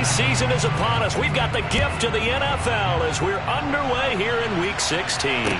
season is upon us. We've got the gift of the NFL as we're underway here in Week 16.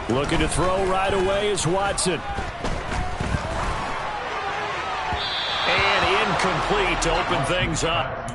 Looking to throw right away is Watson. And incomplete to open things up.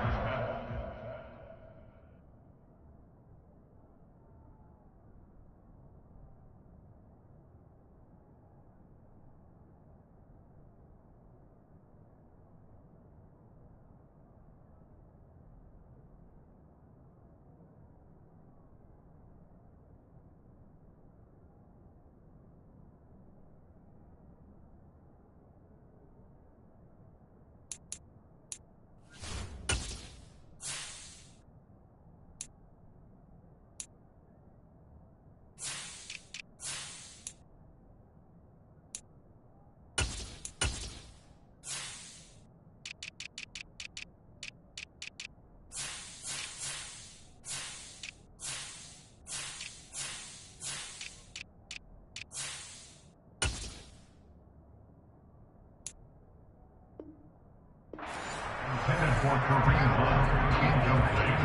For Kareem Hunt, incomplete.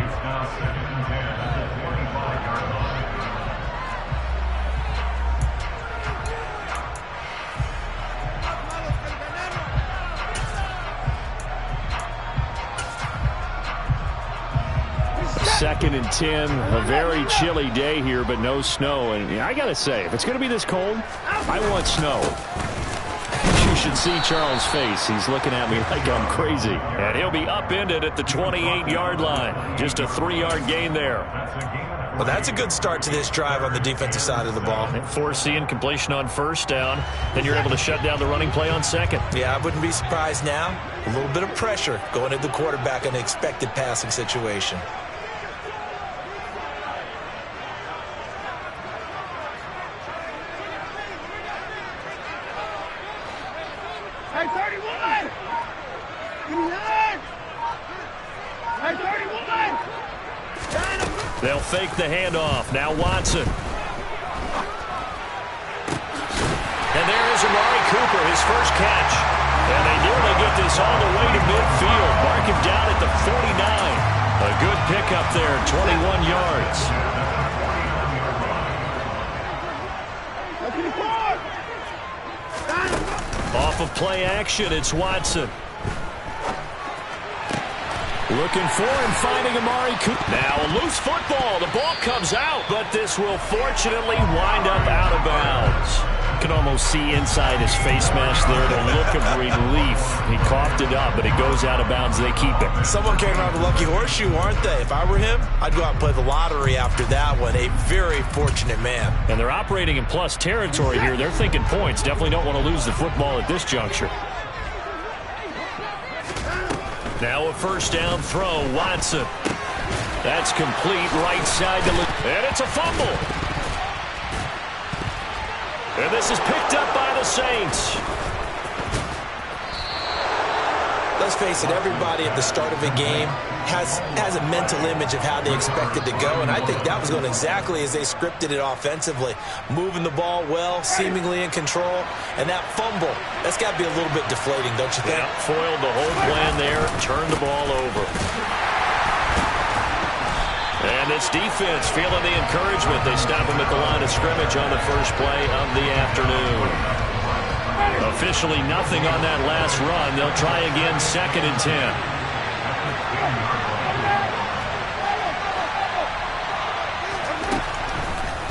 It's now 2nd and 10 at the 45-yard line. Second and 10, a very chilly day here, but no snow. And I got to say, if it's going to be this cold, I want snow. You should see Charles' face. He's looking at me like I'm crazy. And he'll be upended at the 28-yard line. Just a 3-yard gain there. Well, that's a good start to this drive on the defensive side of the ball. Forcing completion on first down. Then you're able to shut down the running play on second. Yeah, I wouldn't be surprised now. A little bit of pressure going at the quarterback in an expected passing situation. They'll fake the handoff. Now Watson. And there is Amari Cooper, his first catch. And they nearly get this all the way to midfield. Mark him down at the 49. A good pickup there, 21 yards. Off of play action, it's Watson. Looking for and finding Amari Cooper. Now a loose football. The ball comes out, but this will fortunately wind up out of bounds. You can almost see inside his face mask there the look of relief. He coughed it up, but it goes out of bounds. They keep it. Someone came out of the lucky horseshoe, aren't they? If I were him, I'd go out and play the lottery after that one. A very fortunate man. And they're operating in plus territory here. They're thinking points. Definitely don't want to lose the football at this juncture. Now a first down throw, Watson. That's complete right side to look. And it's a fumble. And this is picked up by the Saints. Let's face it, everybody at the start of a game has a mental image of how they expect it to go, and I think that was going exactly as they scripted it offensively. Moving the ball well, seemingly in control, and that fumble, that's got to be a little bit deflating, don't you think? Yeah, foiled the whole plan there, turned the ball over. And this defense feeling the encouragement. They stop him at the line of scrimmage on the first play of the afternoon. Officially nothing on that last run. They'll try again, 2nd and 10.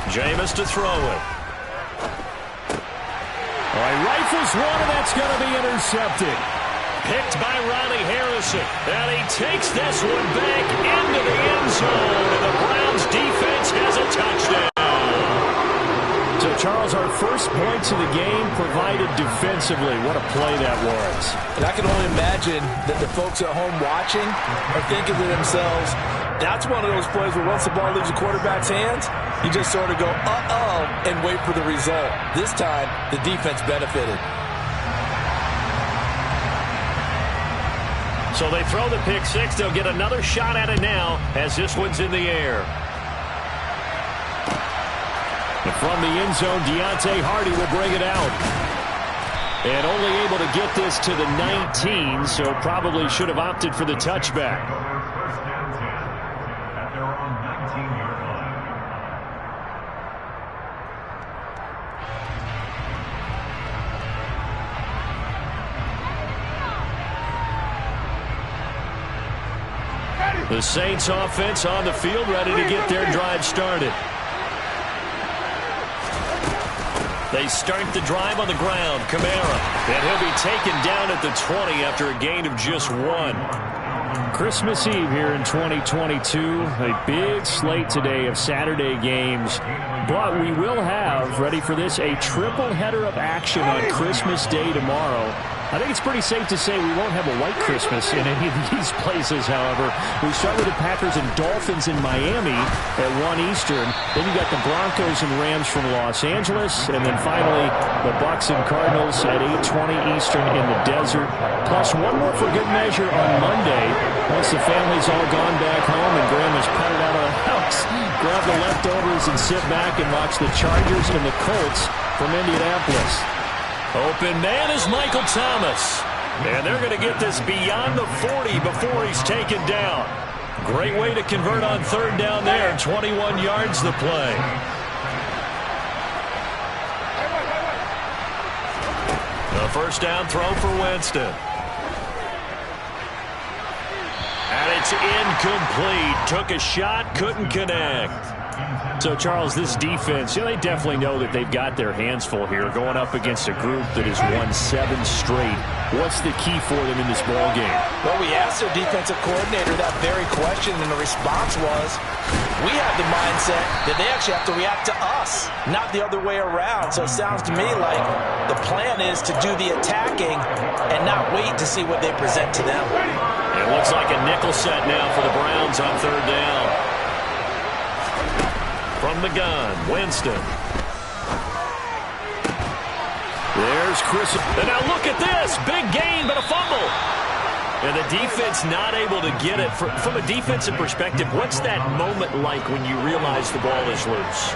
Jameis to throw it. All right, rifles one, and that's going to be intercepted. Picked by Riley Harrison. And he takes this one back into the end zone. And the Browns defense has a touchdown. So, Charles, our first points of the game provided defensively. What a play that was. And I can only imagine that the folks at home watching are thinking to themselves, That's one of those plays where once the ball leaves the quarterback's hands, you just sort of go, uh-oh, and wait for the result. This time, the defense benefited. So they throw the pick six. They'll get another shot at it now as this one's in the air. And from the end zone, Deontay Hardy will bring it out. And only able to get this to the 19, so probably should have opted for the touchback. First and 10 at their own 19-yard line. The Saints offense on the field, ready to get their drive started. They start the drive on the ground. Kamara. And he'll be taken down at the 20 after a gain of just 1. Christmas Eve here in 2022. A big slate today of Saturday games. But we will have, ready for this, a triple header of action on Christmas Day tomorrow. I think it's pretty safe to say we won't have a white Christmas in any of these places, however. We start with the Packers and Dolphins in Miami at 1 Eastern. Then you got the Broncos and Rams from Los Angeles. And then finally, the Bucs and Cardinals at 8:20 Eastern in the desert. Plus one more for good measure on Monday. Once the family's all gone back home and Grandma's putted out of the house, grab the leftovers and sit back and watch the Chargers and the Colts from Indianapolis. Open man is Michael Thomas. And they're going to get this beyond the 40 before he's taken down. Great way to convert on third down there. 21 yards the play. The first down throw for Winston. And it's incomplete. Took a shot, couldn't connect. So, Charles, this defense, they definitely know that they've got their hands full here going up against a group that has won 7 straight. What's the key for them in this ball game? Well, we asked their defensive coordinator that very question, and the response was, we have the mindset that they actually have to react to us, not the other way around. So it sounds to me like the plan is to do the attacking and not wait to see what they present to them. It looks like a nickel set now for the Browns on third down. From the gun, Winston. There's Chris. And now look at this. Big gain, but a fumble. And the defense not able to get it. From a defensive perspective, what's that moment like when you realize the ball is loose?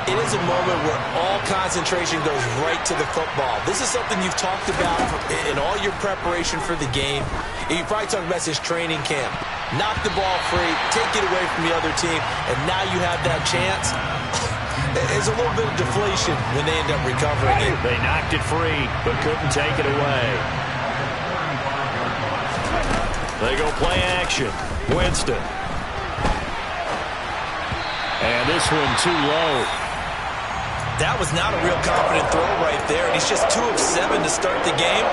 It is a moment where all concentration goes right to the football. This is something you've talked about in all your preparation for the game. And you probably talked about this training camp. Knock the ball free, take it away from the other team, and now you have that chance. There's a little bit of deflation when they end up recovering it. They knocked it free, but couldn't take it away. They go play action. Winston. And this one too low. That was not a real confident throw right there, and he's just 2 of 7 to start the game.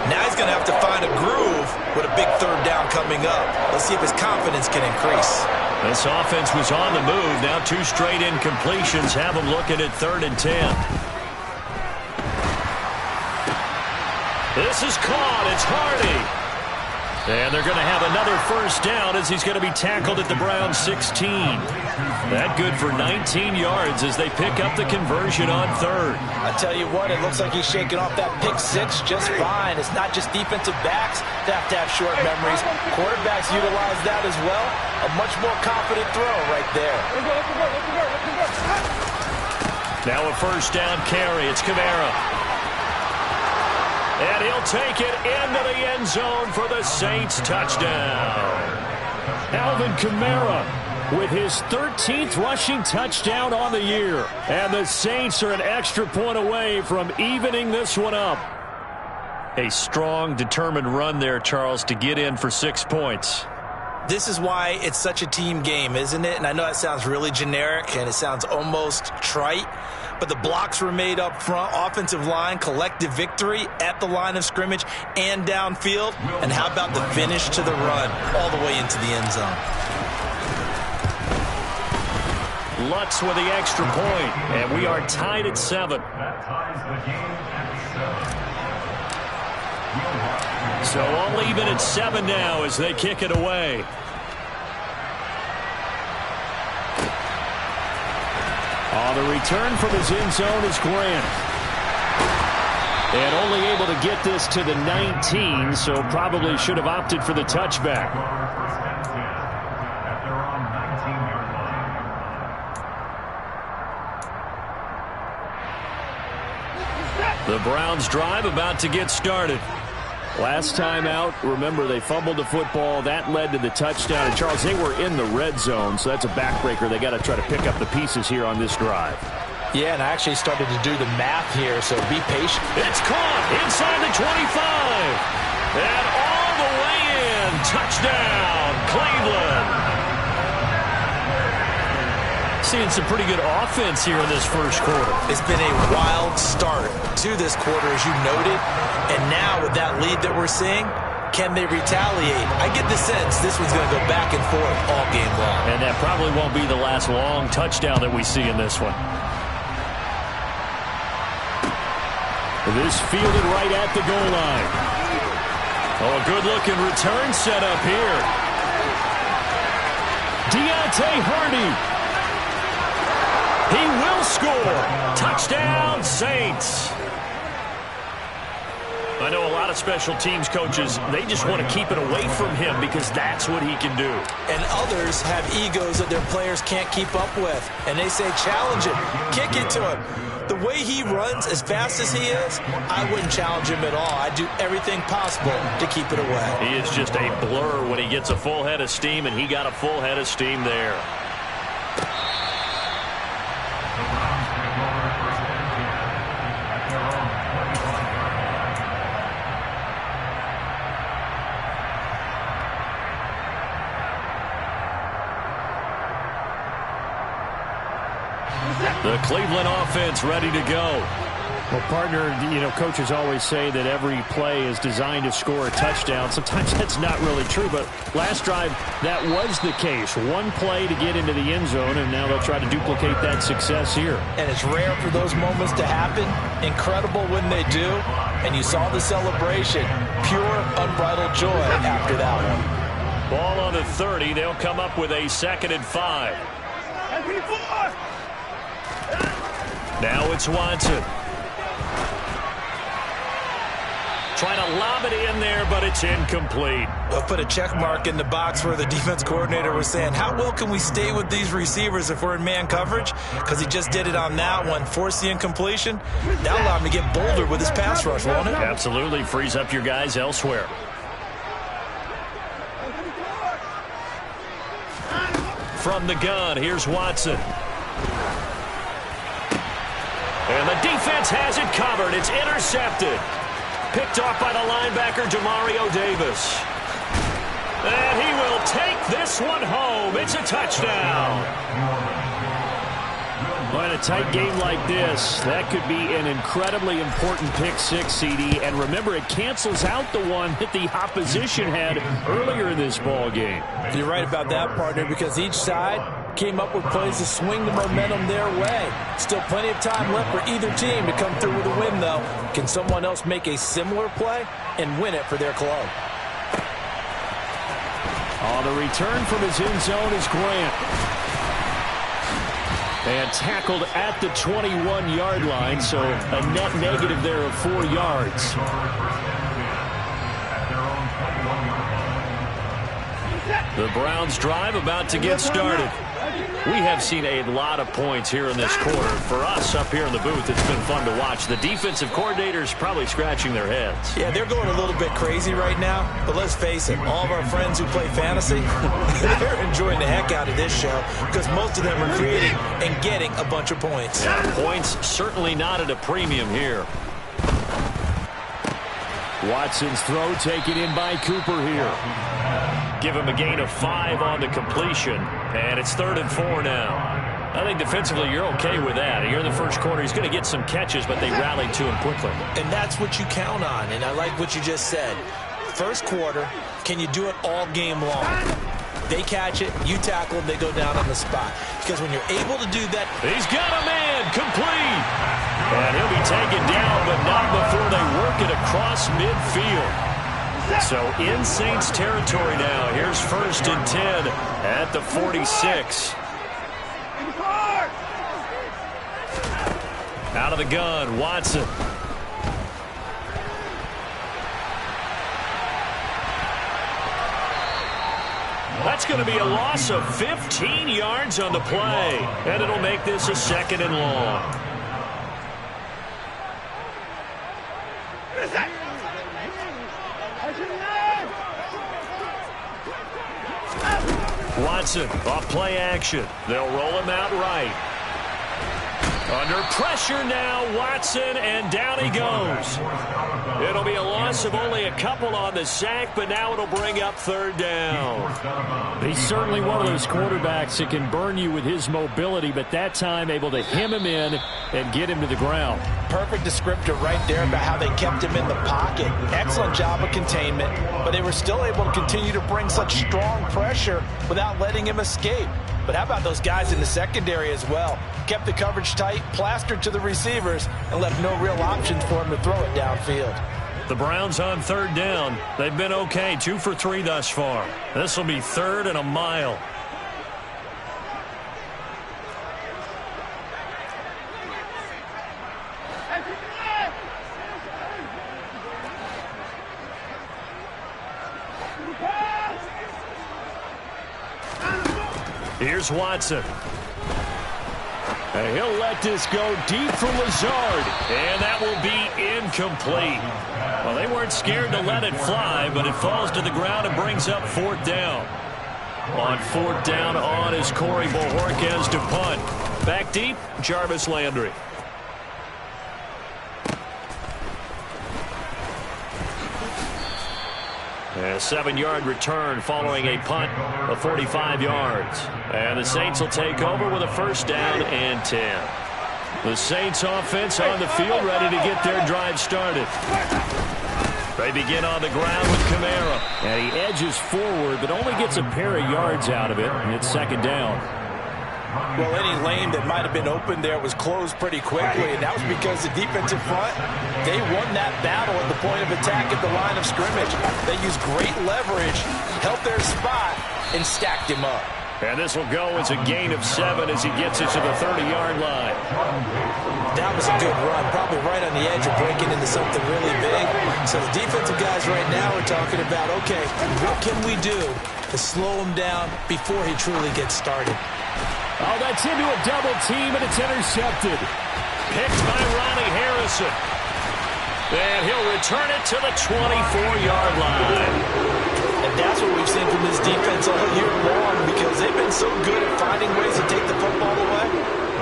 Now he's going to have to find a groove with a big third down coming up. Let's see if his confidence can increase. This offense was on the move. Now 2 straight incompletions have them looking at 3rd and 10. This is caught. It's Hardy. And they're going to have another first down as he's going to be tackled at the Browns 16. That good for 19 yards as they pick up the conversion on 3rd. I tell you what, it looks like he's shaking off that pick 6 just fine. It's not just defensive backs that have to have short memories. Quarterbacks utilize that as well. A much more confident throw right there. Now a first down carry. It's Kamara. And he'll take it into the end zone for the Saints touchdown. Alvin Kamara with his 13th rushing touchdown on the year. And the Saints are an extra point away from evening this one up. A strong, determined run there, Charles, to get in for 6 points. This is why it's such a team game, isn't it? And I know that sounds really generic and it sounds almost trite, but the blocks were made up front, offensive line, collective victory at the line of scrimmage and downfield. And how about the finish to the run all the way into the end zone? Lutz with the extra point, and we are tied at 7. That ties the game at 7. So all even at 7 now as they kick it away. The return from his end zone is Grant. And only able to get this to the 19, so probably should have opted for the touchback. First and 10 at their own 19-yard line. The Browns drive about to get started. Last time out, remember, they fumbled the football. That led to the touchdown. And, Charles, they were in the red zone, so that's a backbreaker. They got to try to pick up the pieces here on this drive. Yeah, and I actually started to do the math here, so be patient. It's caught inside the 25. And all the way in. Touchdown, Cleveland. Seeing some pretty good offense here in this first quarter. It's been a wild start to this quarter, as you noted. And now with that lead that we're seeing, can they retaliate? I get the sense this one's going to go back and forth all game long. And that probably won't be the last long touchdown that we see in this one. This fielded right at the goal line. Oh, a good-looking return set up here. Deontay Hardy. He will score. Touchdown, Saints. I know a lot of special teams coaches, they just want to keep it away from him because that's what he can do. And others have egos that their players can't keep up with. And they say, challenge him, kick it to him. The way he runs as fast as he is, I wouldn't challenge him at all. I'd do everything possible to keep it away. He is just a blur when he gets a full head of steam, and he got a full head of steam there. The Cleveland offense ready to go. Well, partner, you know, coaches always say that every play is designed to score a touchdown. Sometimes that's not really true, but last drive, that was the case. One play to get into the end zone, and now they'll try to duplicate that success here. And it's rare for those moments to happen. Incredible when they do. And you saw the celebration. Pure, unbridled joy after that one. Ball on the 30. They'll come up with a 2nd and 5. Now it's Watson. Trying to lob it in there, but it's incomplete. They'll put a check mark in the box where the defense coordinator was saying, how well can we stay with these receivers if we're in man coverage? Because he just did it on that one. Force the incompletion. That'll allow him to get bolder with his pass rush, won't it? Absolutely. Frees up your guys elsewhere. From the gun, here's Watson. And the defense has it covered. It's intercepted. Picked off by the linebacker, Demario Davis. And he will take this one home. It's a touchdown. Well, in a tight game like this, that could be an incredibly important pick six, CD. And remember, it cancels out the one that the opposition had earlier in this ball game. You're right about that, partner, because each side came up with plays to swing the momentum their way. Still plenty of time left for either team to come through with a win, though. Can someone else make a similar play and win it for their club? The return from his end zone is Grant. And tackled at the 21-yard line, so a net negative there of 4 yards. The Browns drive about to get started. We have seen a lot of points here in this quarter. For us up here in the booth, it's been fun to watch. The defensive coordinators probably scratching their heads. Yeah, they're going a little bit crazy right now. But let's face it, all of our friends who play fantasy, they're enjoying the heck out of this show because most of them are creating and getting a bunch of points. Yeah, points certainly not at a premium here. Watson's throw taken in by Cooper here. Give him a gain of 5 on the completion, and it's 3rd and 4 now. I think defensively you're okay with that. Here in the first quarter, he's going to get some catches, but they rallied to him quickly. And that's what you count on, and I like what you just said. First quarter, can you do it all game long? They catch it, you tackle them, they go down on the spot. Because when you're able to do that... He's got a man, complete! And he'll be taken down, but not before they work it across midfield. So in Saints territory now. Here's 1st and 10 at the 46. Out of the gun, Watson. That's going to be a loss of 15 yards on the play. And it'll make this a 2nd and long. Watson off play action. They'll roll him out right. Under pressure now, Watson, and down he goes. It'll be a loss of only a couple on the sack, but now it'll bring up 3rd down. He's certainly one of those quarterbacks that can burn you with his mobility, but that time able to hem him in and get him to the ground. Perfect descriptor right there about how they kept him in the pocket. Excellent job of containment, but they were still able to continue to bring such strong pressure without letting him escape. But how about those guys in the secondary as well? Kept the coverage tight, plastered to the receivers, and left no real options for him to throw it downfield. The Browns on 3rd down. They've been okay, 2 for 3 thus far. This will be 3rd and a mile. Here's Watson. And he'll let this go deep for Lazard. And that will be incomplete. Well, they weren't scared to let it fly, but it falls to the ground and brings up 4th down. On 4th down on is Corey Bojorquez to punt. Back deep, Jarvis Landry. A 7-yard return following a punt of 45 yards. And the Saints will take over with a 1st down and 10. The Saints offense on the field ready to get their drive started. They begin on the ground with Kamara. And he edges forward, but only gets a pair of yards out of it, and it's 2nd down. Well, any lane that might have been open there was closed pretty quickly, and that was because the defensive front, they won that battle at the point of attack at the line of scrimmage. They used great leverage, held their spot, and stacked him up. And this will go as a gain of 7 as he gets it to the 30-yard line. That was a good run, probably right on the edge of breaking into something really big. So the defensive guys right now are talking about, okay, what can we do to slow him down before he truly gets started? Oh, that's into a double team, and it's intercepted. Picked by Ronnie Harrison. And he'll return it to the 24-yard line. And that's what we've seen from this defense all year long, because they've been so good at finding ways to take the football away.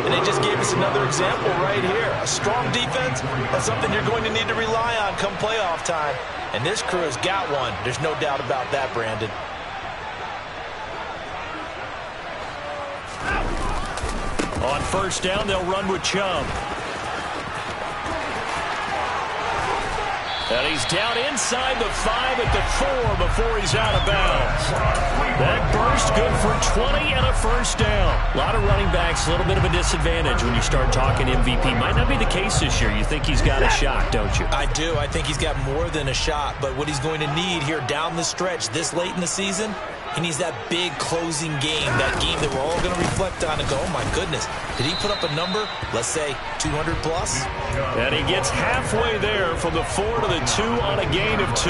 And they just gave us another example right here. A strong defense, that's something you're going to need to rely on come playoff time. And this crew has got one. There's no doubt about that, Brandon. On 1st down, they'll run with Chubb. And he's down inside the 5 at the 4 before he's out of bounds. That burst good for 20 and a 1st down. A lot of running backs, a little bit of a disadvantage when you start talking MVP. Might not be the case this year. You think he's got a shot, don't you? I do. I think he's got more than a shot. But what he's going to need here down the stretch this late in the season, he needs that big closing game, that game that we're all going to reflect on and go, oh, my goodness, did he put up a number, let's say, 200 plus? And he gets halfway there from the 4 to the 2 on a gain of 2.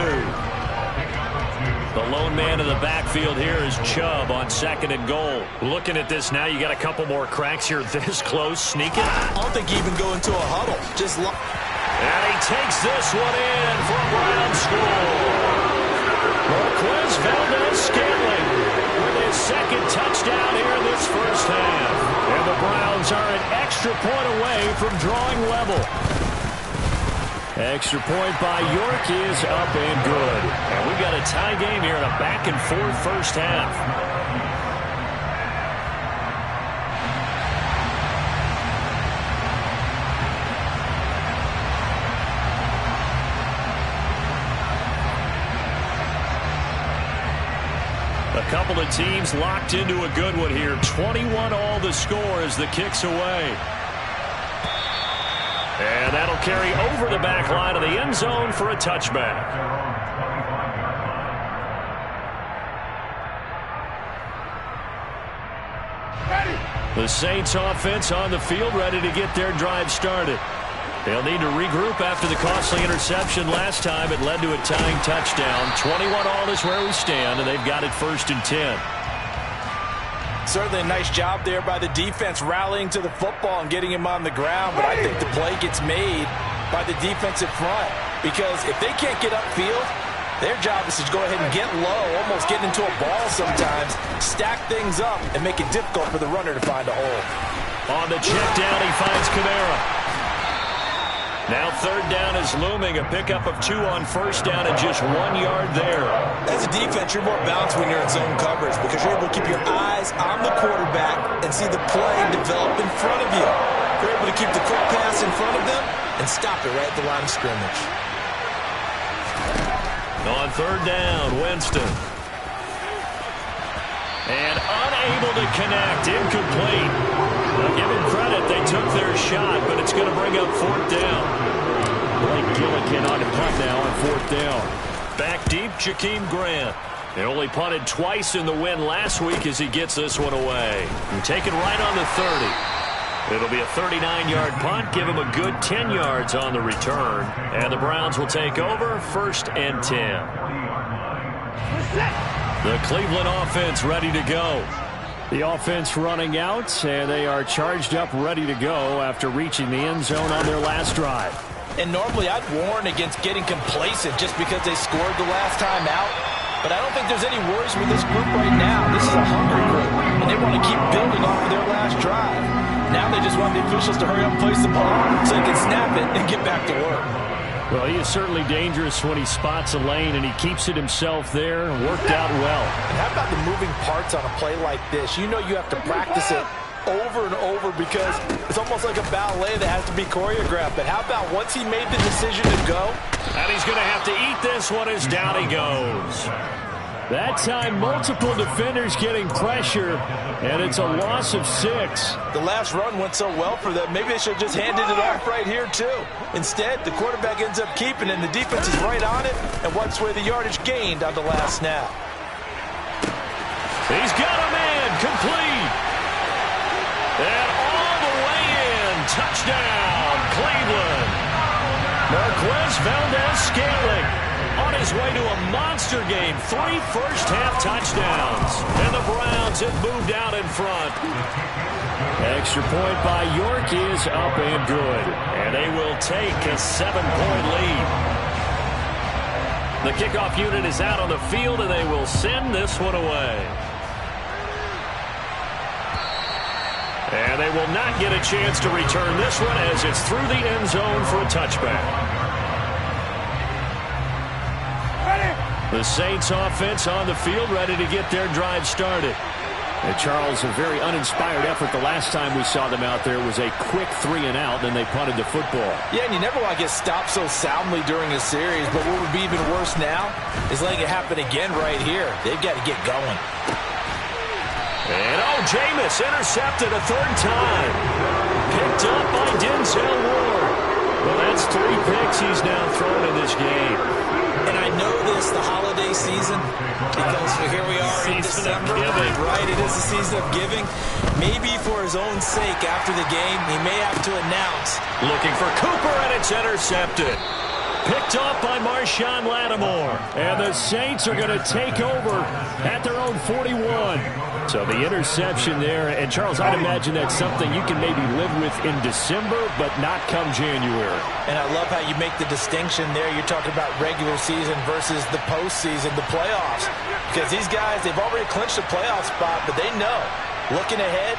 The lone man in the backfield here is Chubb on 2nd and goal. Looking at this now, you got a couple more cracks here this close, sneaking. I don't think he even go into a huddle. And he takes this one in for a Brown score. Marquez Valdez-Scantling with his 2nd touchdown here in this 1st half. And the Browns are an extra point away from drawing level. Extra point by York is up and good. And we've got a tie game here in a back-and-forth 1st half. A couple of teams locked into a good one here. 21 all the score as the kick's away. And that'll carry over the back line of the end zone for a touchback. The Saints offense on the field ready to get their drive started. They'll need to regroup after the costly interception last time. It led to a tying touchdown. 21-all is where we stand, and they've got it 1st and 10. Certainly a nice job there by the defense rallying to the football and getting him on the ground, but I think the play gets made by the defensive front because if they can't get upfield, their job is to go ahead and get low, almost get into a ball sometimes, stack things up, and make it difficult for the runner to find a hole. On the check down, he finds Kamara. Now 3rd down is looming. A pickup of 2 on 1st down and just 1 yard there. As a defense, you're more balanced when you're in zone coverage because you're able to keep your eyes on the quarterback and see the play develop in front of you. You're able to keep the quick pass in front of them and stop it right at the line of scrimmage. On 3rd down, Winston. And unable to connect, incomplete. Now give him credit, they took their shot, but it's going to bring up 4th down. Blake Gillikin on the punt now on 4th down. Back deep, Jakeem Grant. They only punted twice in the win last week as he gets this one away. And take it right on the 30. It'll be a 39-yard punt, give him a good 10 yards on the return. And the Browns will take over 1st and 10. The Cleveland offense ready to go. The offense running out, and they are charged up, ready to go after reaching the end zone on their last drive. And normally I'd warn against getting complacent just because they scored the last time out. But I don't think there's any worries with this group right now. This is a hungry group, and they want to keep building off of their last drive. Now they just want the officials to hurry up and place the ball so they can snap it and get back to work. Well, he is certainly dangerous when he spots a lane, and he keeps it himself there. Worked out well. And how about the moving parts on a play like this? You know you have to practice it over and over because it's almost like a ballet that has to be choreographed. But how about once he made the decision to go? And he's going to have to eat this one as down he goes. That time, multiple defenders getting pressure, and it's a loss of 6. The last run went so well for them. Maybe they should have just handed it off right here, too. Instead, the quarterback ends up keeping it, and the defense is right on it and wipes away the yardage gained on the last snap. He's got a man, complete. And all the way in, touchdown, Cleveland. Marquez Valdez-Scantling on his way to a monster game. 3 first-half touchdowns. And the Browns have moved out in front. Extra point by York is up and good. And they will take a 7-point lead. The kickoff unit is out on the field, and they will send this one away. And they will not get a chance to return this one as it's through the end zone for a touchback. The Saints offense on the field, ready to get their drive started. And Charles, a very uninspired effort the last time we saw them out there was a quick 3-and-out, then they punted the football. Yeah, and you never want to get stopped so soundly during a series, but what would be even worse now is letting it happen again right here. They've got to get going. And Jameis intercepted a 3rd time. Picked up by Denzel Ward. Well, that's 3 picks he's now thrown in this game. And I know this, the holiday season, because here we are in December, right? It is the season of giving. Maybe for his own sake, after the game, he may have to announce. Looking for Cooper, and it's intercepted. Picked off by Marshawn Lattimore. And the Saints are going to take over at their own 41. So the interception there, and Charles, I'd imagine that's something you can maybe live with in December, but not come January. And I love how you make the distinction there. You're talking about regular season versus the postseason, the playoffs. Because these guys, they've already clinched a playoff spot, but they know, looking ahead,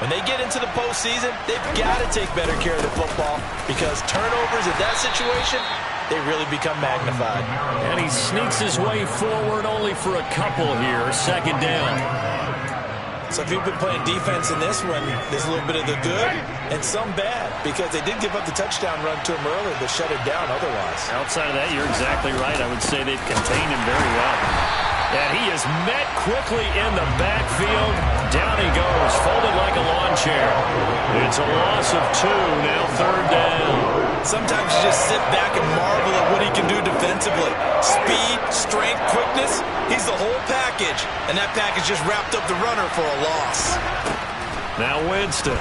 when they get into the postseason, they've got to take better care of the football because turnovers in that situation, they really become magnified. And he sneaks his way forward only for a couple here. 2nd down. So if you've been playing defense in this one, there's a little bit of the good and some bad because they did give up the touchdown run to him earlier but shut it down otherwise. Outside of that, you're exactly right. I would say they've contained him very well. And he is met quickly in the backfield. Down he goes, folded like a lawn chair. It's a loss of 2, now 3rd down. Sometimes you just sit back and marvel at what he can do defensively. Speed, strength, quickness, he's the whole package. And that package just wrapped up the runner for a loss. Now Winston.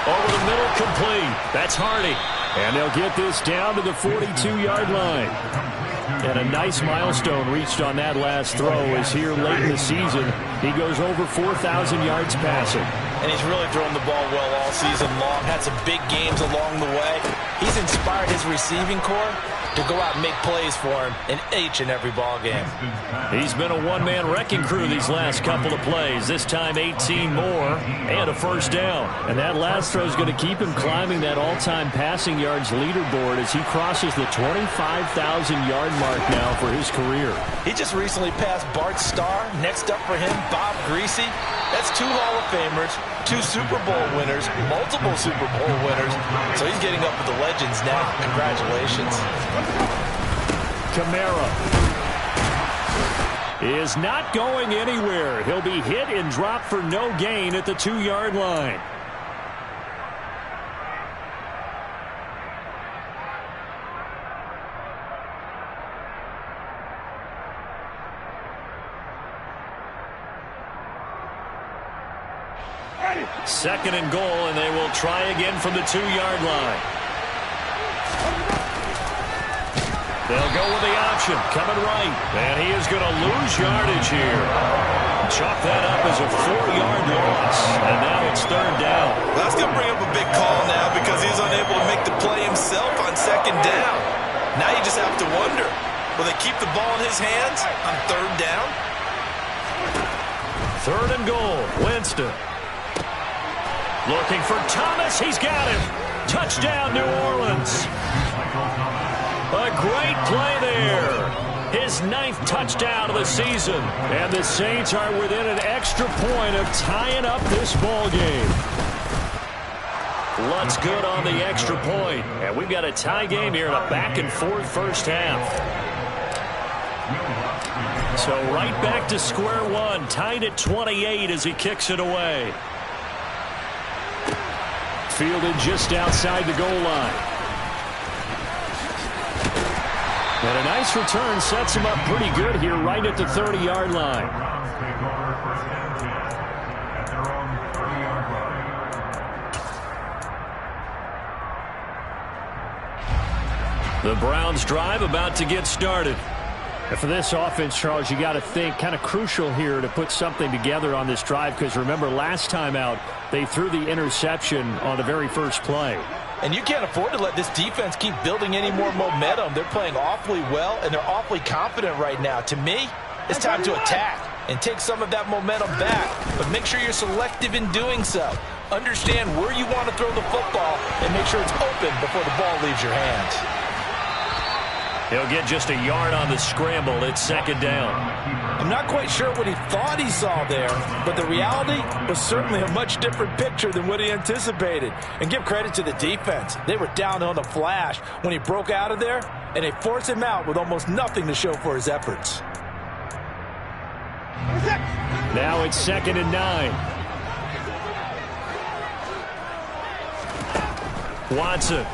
Over the middle, complete. That's Hardy. And they'll get this down to the 42-yard line. And a nice milestone reached on that last throw as here late in the season, he goes over 4,000 yards passing. And he's really thrown the ball well all season long. Had some big games along the way. He's inspired his receiving corps to go out and make plays for him in each and every ball game. He's been a one-man wrecking crew these last couple of plays. This time 18 more and a first down. And that last throw is going to keep him climbing that all-time passing yards leaderboard as he crosses the 25,000-yard mark now for his career. He just recently passed Bart Starr. Next up for him, Bob Greasy. That's 2 Hall of Famers, 2 Super Bowl winners, multiple Super Bowl winners. So he's getting up with the legends now. Congratulations. Kamara is not going anywhere. He'll be hit and dropped for no gain at the 2-yard line. Second and goal, and they will try again from the 2-yard line. They'll go with the option, coming right. And he is going to lose yardage here. Chalk that up as a 4-yard loss. And now it's third down. Well, that's going to bring up a big call now because he's unable to make the play himself on second down. Now you just have to wonder, will they keep the ball in his hands on third down? Third and goal, Winston. Looking for Thomas. He's got him. Touchdown, New Orleans. A great play there. His 9th touchdown of the season. And the Saints are within an extra point of tying up this ball game. Lutz good on the extra point. And we've got a tie game here in a back-and-forth first half. So right back to square one. Tied at 28 as he kicks it away. Fielded just outside the goal line. And a nice return sets him up pretty good here right at the 30-yard line. The Browns drive about to get started. And for this offense, Charles, you got to think kind of crucial here to put something together on this drive because remember last time out they threw the interception on the very first play. And you can't afford to let this defense keep building any more momentum. They're playing awfully well and they're awfully confident right now. To me, it's time to attack and take some of that momentum back. But make sure you're selective in doing so. Understand where you want to throw the football and make sure it's open before the ball leaves your hands. He'll get just a yard on the scramble. It's second down. I'm not quite sure what he thought he saw there, but the reality was certainly a much different picture than what he anticipated. And give credit to the defense. They were down on the flash when he broke out of there, and they forced him out with almost nothing to show for his efforts. Now it's 2nd and 9. Watson.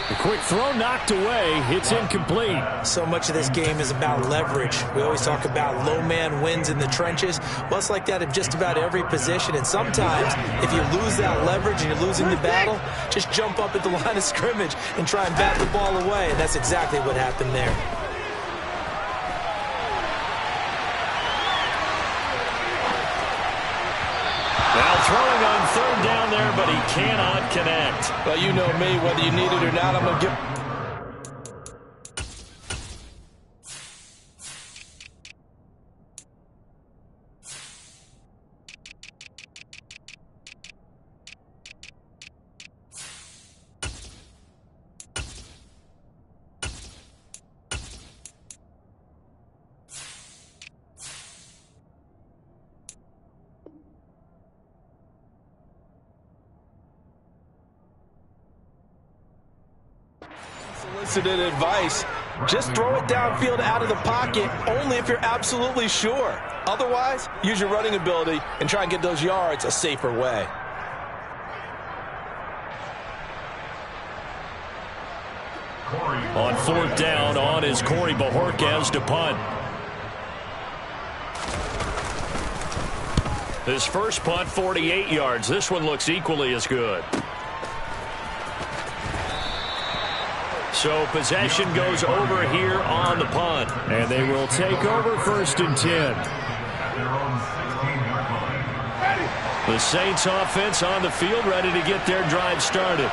The quick throw knocked away. It's incomplete. So much of this game is about leverage. We always talk about low man wins in the trenches. Well, it's like that in just about every position. And sometimes, if you lose that leverage and you're losing the battle, just jump up at the line of scrimmage and try and bat the ball away. And that's exactly what happened there. Now throwing on third down there, but he cannot connect. Well, you know me, whether you need it or not, I'm going to give... Solicited advice. Just throw it downfield out of the pocket only if you're absolutely sure. Otherwise, use your running ability and try and get those yards a safer way. On fourth down, on is Corey Bojorquez to punt. His first punt, 48 yards. This one looks equally as good. So possession goes over here on the punt. And they will take over 1st and 10. The Saints offense on the field, ready to get their drive started.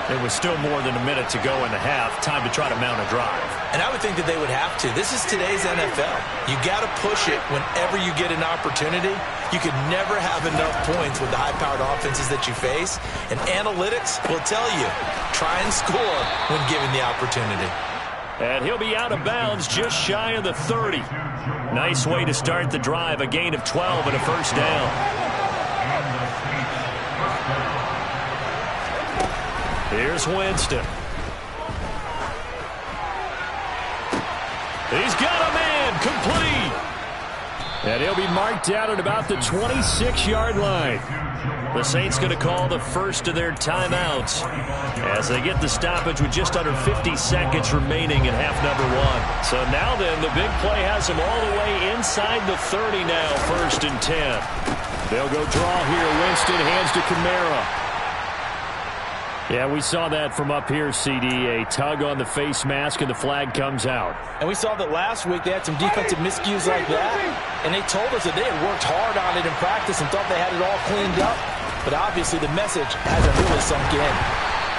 It was still more than a minute to go in the half. Time to try to mount a drive. And I would think that they would have to. This is today's NFL. You got to push it whenever you get an opportunity. You could never have enough points with the high-powered offenses that you face. And analytics will tell you, try and score when given the opportunity. And he'll be out of bounds just shy of the 30. Nice way to start the drive. A gain of 12 and a first down. Here's Winston. He's got a man, complete. And he'll be marked out at about the 26-yard line. The Saints going to call the first of their timeouts as they get the stoppage with just under 50 seconds remaining in half number 1. So now then, the big play has them all the way inside the 30 now, 1st and 10. They'll go draw here. Winston hands to Kamara. Yeah, we saw that from up here, CD. A tug on the face mask, and the flag comes out. And we saw that last week they had some defensive miscues like that, and they told us that they had worked hard on it in practice and thought they had it all cleaned up. But obviously the message hasn't really sunk in.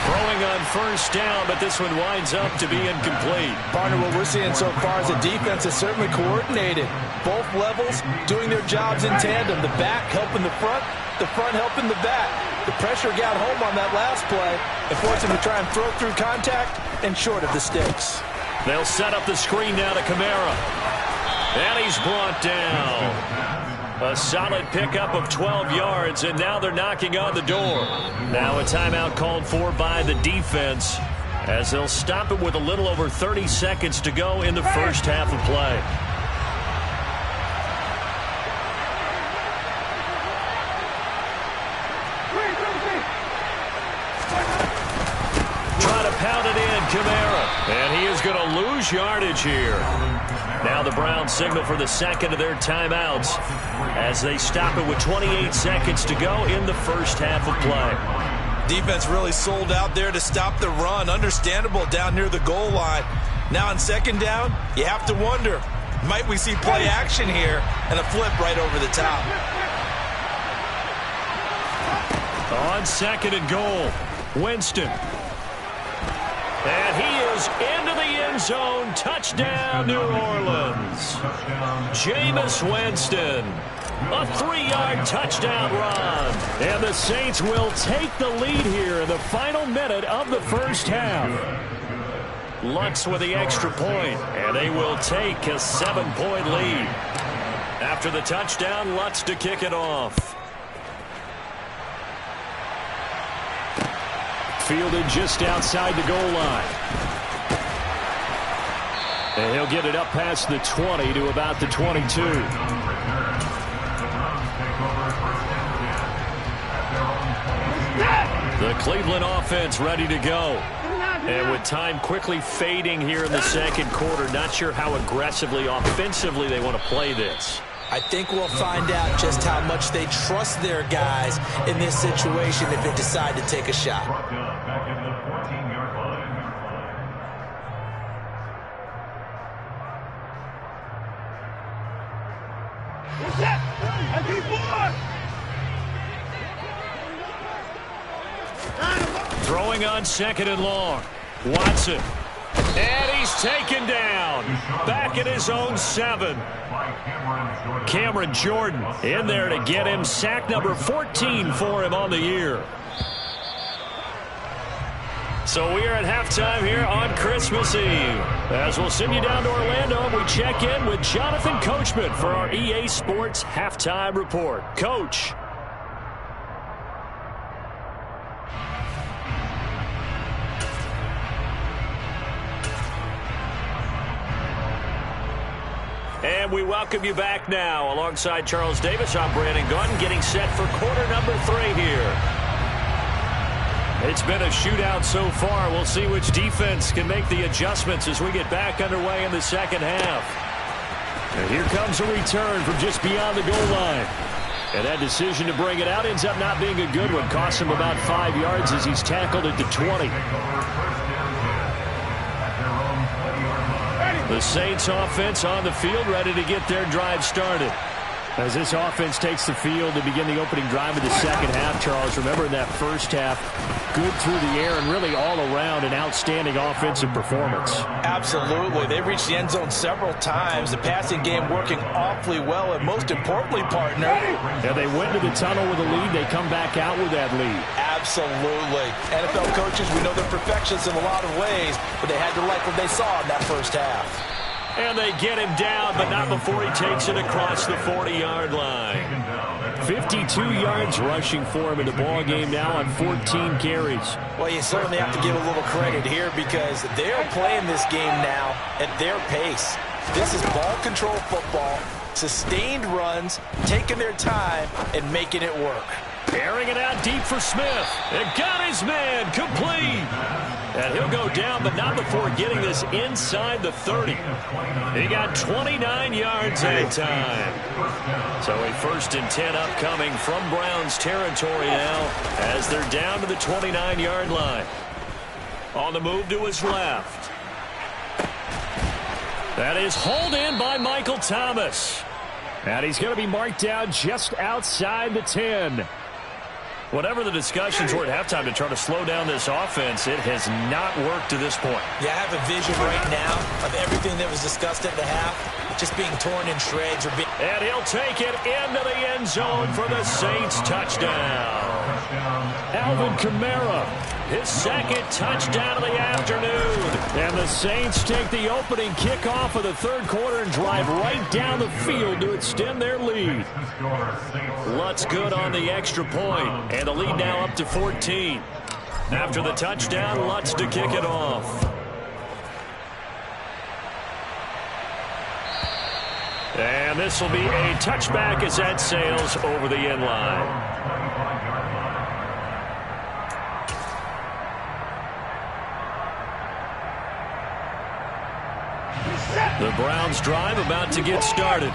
Throwing on first down, but this one winds up to be incomplete. Partner, what we're seeing so far is the defense is certainly coordinated. Both levels doing their jobs in tandem. The back helping the front helping the back. The pressure got home on that last play and forced him to try and throw through contact and short of the sticks. They'll set up the screen now to Kamara. And he's brought down. A solid pickup of 12 yards, and now they're knocking on the door. Now a timeout called for by the defense as they'll stop it with a little over 30 seconds to go in the first half of play. Pound it in, Kamara. And he is going to lose yardage here. Now the Browns signal for the second of their timeouts as they stop it with 28 seconds to go in the first half of play. Defense really sold out there to stop the run. Understandable down near the goal line. Now on second down, you have to wonder, might we see play action here and a flip right over the top? On second and goal, Winston. And he is into the end zone. Touchdown, New Orleans. Jameis Winston. A 3-yard touchdown run. And the Saints will take the lead here in the final minute of the first half. Lutz with the extra point, and they will take a 7-point lead. After the touchdown, Lutz to kick it off. Fielded just outside the goal line. And he'll get it up past the 20 to about the 22. The Cleveland offense ready to go. And with time quickly fading here in the second quarter, not sure how aggressively, offensively they want to play this. I think we'll find out just how much they trust their guys in this situation if they decide to take a shot. Back at the 14-yard line. Throwing on second and long. Watson. And he's taken down. Back at his own 7. Cameron Jordan in there to get him. Sack number 14 for him on the year. So we are at halftime here on Christmas Eve. As we'll send you down to Orlando, and we check in with Jonathan Coachman for our EA Sports Halftime Report. Coach. And we welcome you back now. Alongside Charles Davis, I'm Brandon Gaudin, getting set for quarter number 3 here. It's been a shootout so far. We'll see which defense can make the adjustments as we get back underway in the second half. And here comes a return from just beyond the goal line. And that decision to bring it out ends up not being a good one. Costs him about 5 yards as he's tackled at the 20. The Saints offense on the field, ready to get their drive started. As this offense takes the field to begin the opening drive of the second half, Charles, remember in that first half, good through the air and really all around an outstanding offensive performance. Absolutely. They reached the end zone several times. The passing game working awfully well, and most importantly, partner. Yeah, they went to the tunnel with a lead. They come back out with that lead. Absolutely. NFL coaches, we know they're perfectionists in a lot of ways, but they had to like what they saw in that first half. And they get him down, but not before he takes it across the 40-yard line. 52 yards rushing for him in the ball game now on 14 carries. Well, you certainly have to give a little credit here because they're playing this game now at their pace. This is ball control football, sustained runs, taking their time, and making it work. Airing it out deep for Smith. It got his man complete. And he'll go down, but not before getting this inside the 30. He got 29 yards that time. So a 1st and 10 upcoming from Browns territory now as they're down to the 29-yard line. On the move to his left. That is hauled in by Michael Thomas. And he's going to be marked down just outside the 10. Whatever the discussions were at halftime to try to slow down this offense, it has not worked to this point. Yeah, I have a vision right now of everything that was discussed at the half just being torn in shreds. And he'll take it into the end zone for the Saints touchdown. Alvin Kamara, his 2nd touchdown of the afternoon. And the Saints take the opening kickoff of the 3rd quarter and drive right down the field to extend their lead. Lutz good on the extra point, and the lead now up to 14. After the touchdown, Lutz to kick it off. And this will be a touchback as that sails over the end line. The Browns drive about to get started.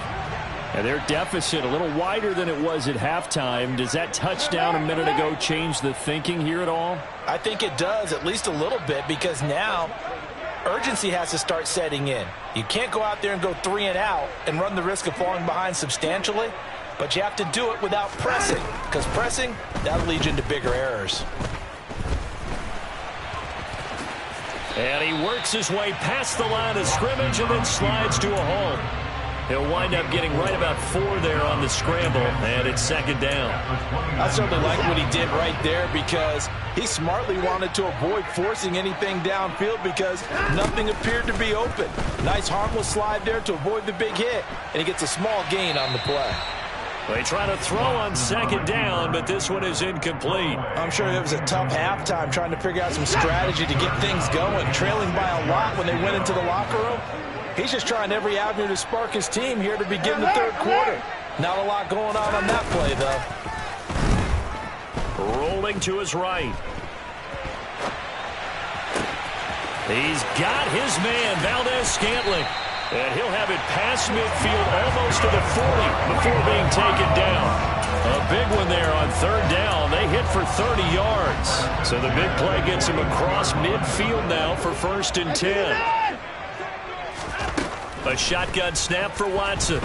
And their deficit a little wider than it was at halftime. Does that touchdown a minute ago change the thinking here at all? I think it does, at least a little bit, because now urgency has to start setting in. You can't go out there and go 3 and out and run the risk of falling behind substantially, but you have to do it without pressing, because pressing, that'll lead you into bigger errors. And he works his way past the line of scrimmage and then slides to a hole. He'll wind up getting right about 4 there on the scramble, and it's 2nd down. I certainly like what he did right there because he smartly wanted to avoid forcing anything downfield because nothing appeared to be open. Nice harmless slide there to avoid the big hit, and he gets a small gain on the play. They try to throw on 2nd down, but this one is incomplete. I'm sure it was a tough halftime trying to figure out some strategy to get things going, trailing by a lot when they went into the locker room. He's just trying every avenue to spark his team here to begin the 3rd quarter. Not a lot going on that play, though. Rolling to his right. He's got his man, Valdes-Scantling. And he'll have it past midfield almost to the 40 before being taken down. A big one there on 3rd down. They hit for 30 yards. So the big play gets him across midfield now for 1st and 10. A shotgun snap for Watson.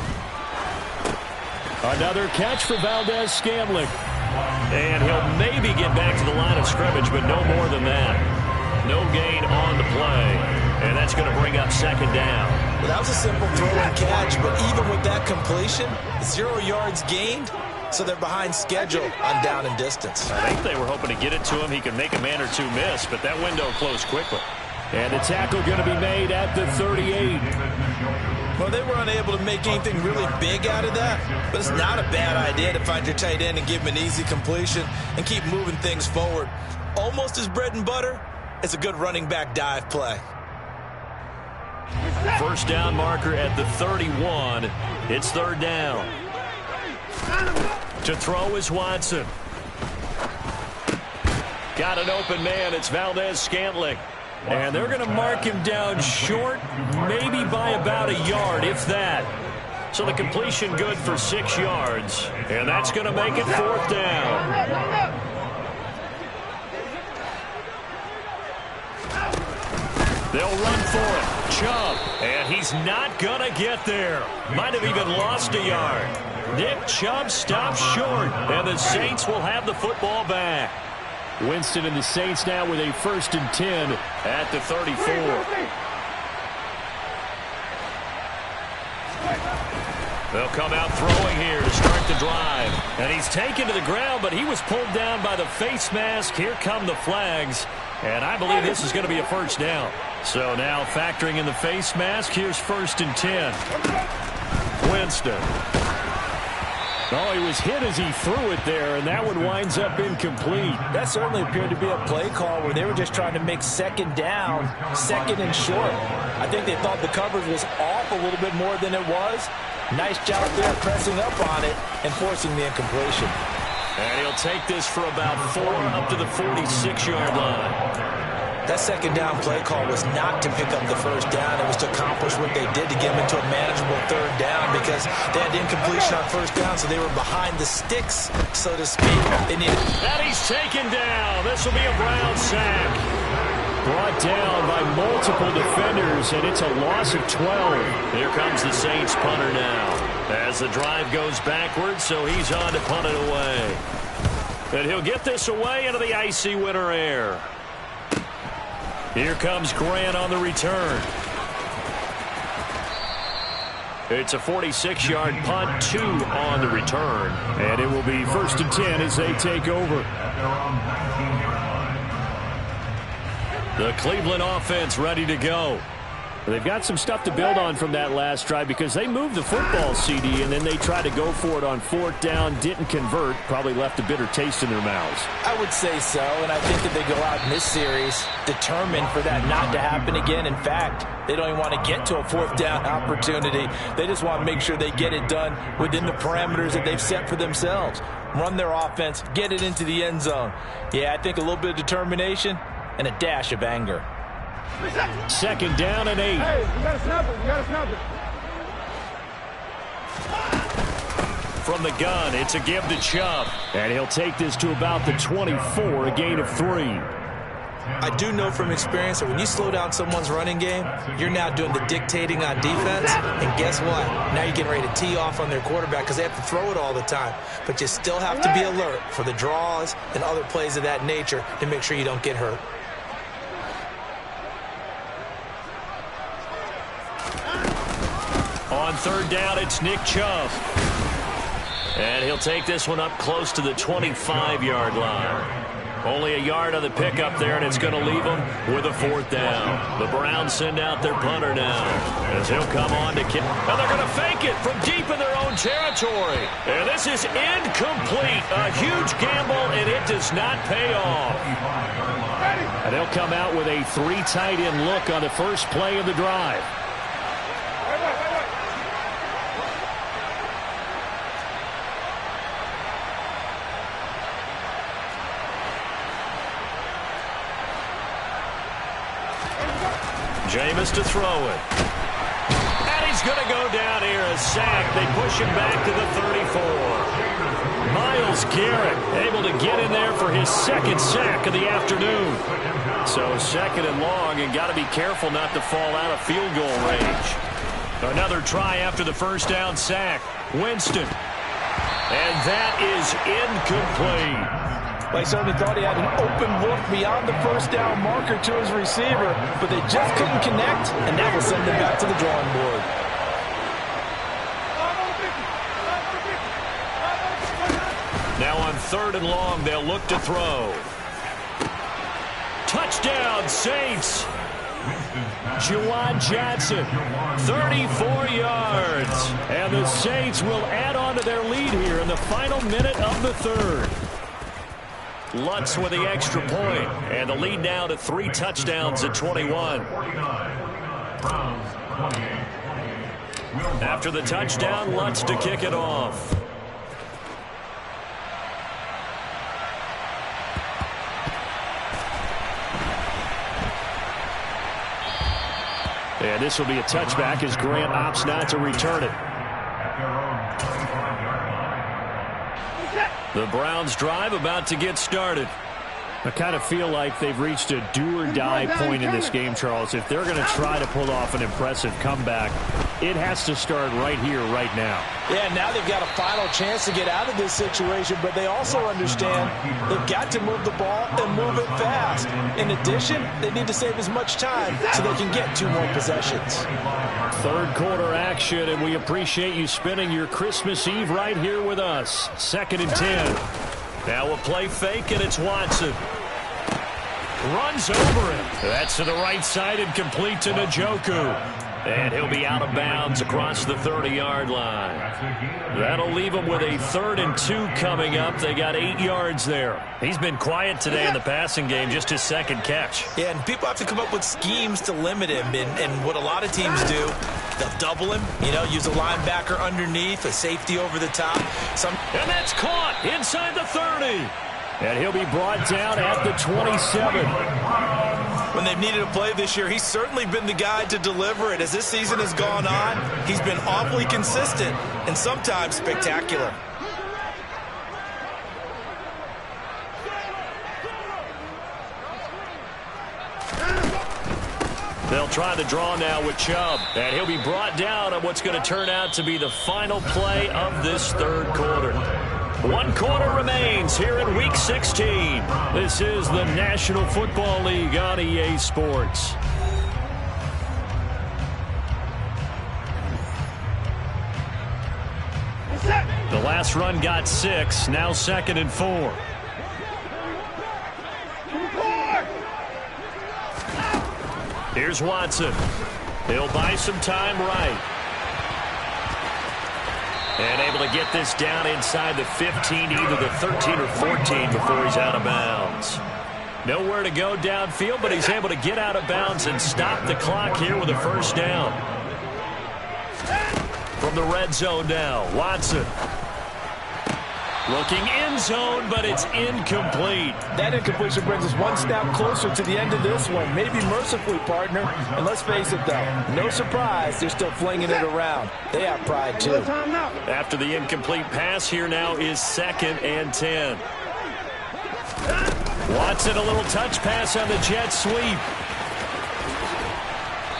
Another catch for Valdes-Scantling. And he'll maybe get back to the line of scrimmage, but no more than that. No gain on the play. And that's going to bring up 2nd down. Well, that was a simple throw and catch, but even with that completion, 0 yards gained, so they're behind schedule on down and distance. I think they were hoping to get it to him. He could make a man or two miss, but that window closed quickly. And the tackle going to be made at the 38. Well, they were unable to make anything really big out of that, but it's not a bad idea to find your tight end and give him an easy completion and keep moving things forward. Almost as bread and butter, it's a good running back dive play. 1st down marker at the 31. It's 3rd down. To throw is Watson. Got an open man. It's Valdes-Scantling. And they're going to mark him down short, maybe by about a yard, if that. So the completion good for 6 yards. And that's going to make it 4th down. They'll run for it. Chubb. And he's not going to get there. Might have even lost a yard. Nick Chubb stops short. And the Saints will have the football back. Winston and the Saints now with a 1st and 10 at the 34. They'll come out throwing here to start the drive. And he's taken to the ground, but he was pulled down by the face mask. Here come the flags. And I believe this is going to be a 1st down. So now factoring in the face mask, here's 1st and 10. Winston. Oh, he was hit as he threw it there, and that one winds up incomplete. That certainly appeared to be a play call where they were just trying to make 2nd down, 2nd and short. I think they thought the coverage was off a little bit more than it was. Nice job there pressing up on it and forcing the incompletion. And he'll take this for about 4 up to the 46-yard line. That 2nd down play call was not to pick up the 1st down. It was to accomplish what they did to get them into a manageable 3rd down because they had incompletion on 1st down, so they were behind the sticks, so to speak. They needed. And he's taken down. This will be a Brown sack. Brought down by multiple defenders, and it's a loss of 12. Here comes the Saints punter now. As the drive goes backwards, so he's on to punt it away. And he'll get this away into the icy winter air. Here comes Grant on the return. It's a 46-yard punt, 2 on the return. And it will be 1st and 10 as they take over. The Cleveland offense ready to go. They've got some stuff to build on from that last drive because they moved the football, CD, and then they tried to go for it on 4th down, didn't convert, probably left a bitter taste in their mouths. I would say so, and I think that they go out in this series determined for that not to happen again. In fact, they don't even want to get to a 4th down opportunity. They just want to make sure they get it done within the parameters that they've set for themselves. Run their offense, get it into the end zone. Yeah, I think a little bit of determination and a dash of anger. 2nd down and 8. Hey, you gotta snap it. You gotta snap it. From the gun, it's a give to Chubb. And he'll take this to about the 24, a gain of 3. I do know from experience that when you slow down someone's running game, you're now doing the dictating on defense. And guess what? Now you're getting ready to tee off on their quarterback because they have to throw it all the time. But you still have to be alert for the draws and other plays of that nature to make sure you don't get hurt. On 3rd down, it's Nick Chubb. And he'll take this one up close to the 25-yard line. Only a yard on the pickup there, and it's going to leave them with a 4th down. The Browns send out their punter now as he'll come on to kick. And they're going to fake it from deep in their own territory. And this is incomplete. A huge gamble, and it does not pay off. And they'll come out with a 3 tight end look on the first play of the drive. Jameis to throw it. And he's going to go down here, a sack. They push him back to the 34. Myles Garrett able to get in there for his 2nd sack of the afternoon. So 2nd and long, and got to be careful not to fall out of field goal range. Another try after the 1st down sack. Winston. And that is incomplete. Well, he certainly thought he had an open look beyond the 1st down marker to his receiver, but they just couldn't connect, and that will send them back to the drawing board. Now on 3rd and long, they'll look to throw. Touchdown, Saints. Juwan Johnson, 34 yards. And the Saints will add on to their lead here in the final minute of the 3rd. Lutz with the extra point, and the lead now to 3 touchdowns at 21. After the touchdown, Lutz to kick it off. And this will be a touchback as Grant opts not to return it. The Browns drive about to get started. I kind of feel like they've reached a do-or-die point in this game, Charles. If they're going to try to pull off an impressive comeback, it has to start right here, right now. Yeah, now they've got a final chance to get out of this situation, but they also understand they've got to move the ball and move it fast. In addition, they need to save as much time so they can get 2 more possessions. Third quarter action, and we appreciate you spending your Christmas Eve right here with us. 2nd and 10. Now a play fake, and it's Watson. Runs over him. That's to the right side and complete to Njoku. And he'll be out of bounds across the 30-yard line. That'll leave him with a 3rd and 2 coming up. They got 8 yards there. He's been quiet today in the passing game, just his 2nd catch. Yeah, and people have to come up with schemes to limit him. And what a lot of teams do, they'll double him, use a linebacker underneath, a safety over the top. And that's caught inside the 30. And he'll be brought down at the 27. When they've needed a play this year, he's certainly been the guy to deliver it. As this season has gone on, he's been awfully consistent and sometimes spectacular. They'll try the draw now with Chubb. And he'll be brought down on what's going to turn out to be the final play of this 3rd quarter. 1 quarter remains here in Week 16. This is the National Football League on EA Sports. The last run got 6. Now 2nd and 4. Here's Watson. He'll buy some time right. And able to get this down inside the 15, either the 13 or 14 before he's out of bounds. Nowhere to go downfield, but he's able to get out of bounds and stop the clock here with a 1st down. From the red zone now, Watson. Looking end zone, but it's incomplete. That incompletion brings us 1 step closer to the end of this one. Maybe mercifully, partner. And let's face it, though, no surprise, they're still flinging it around. They have pride, too. After the incomplete pass, here now is 2nd and 10. Watson, a little touch pass on the jet sweep.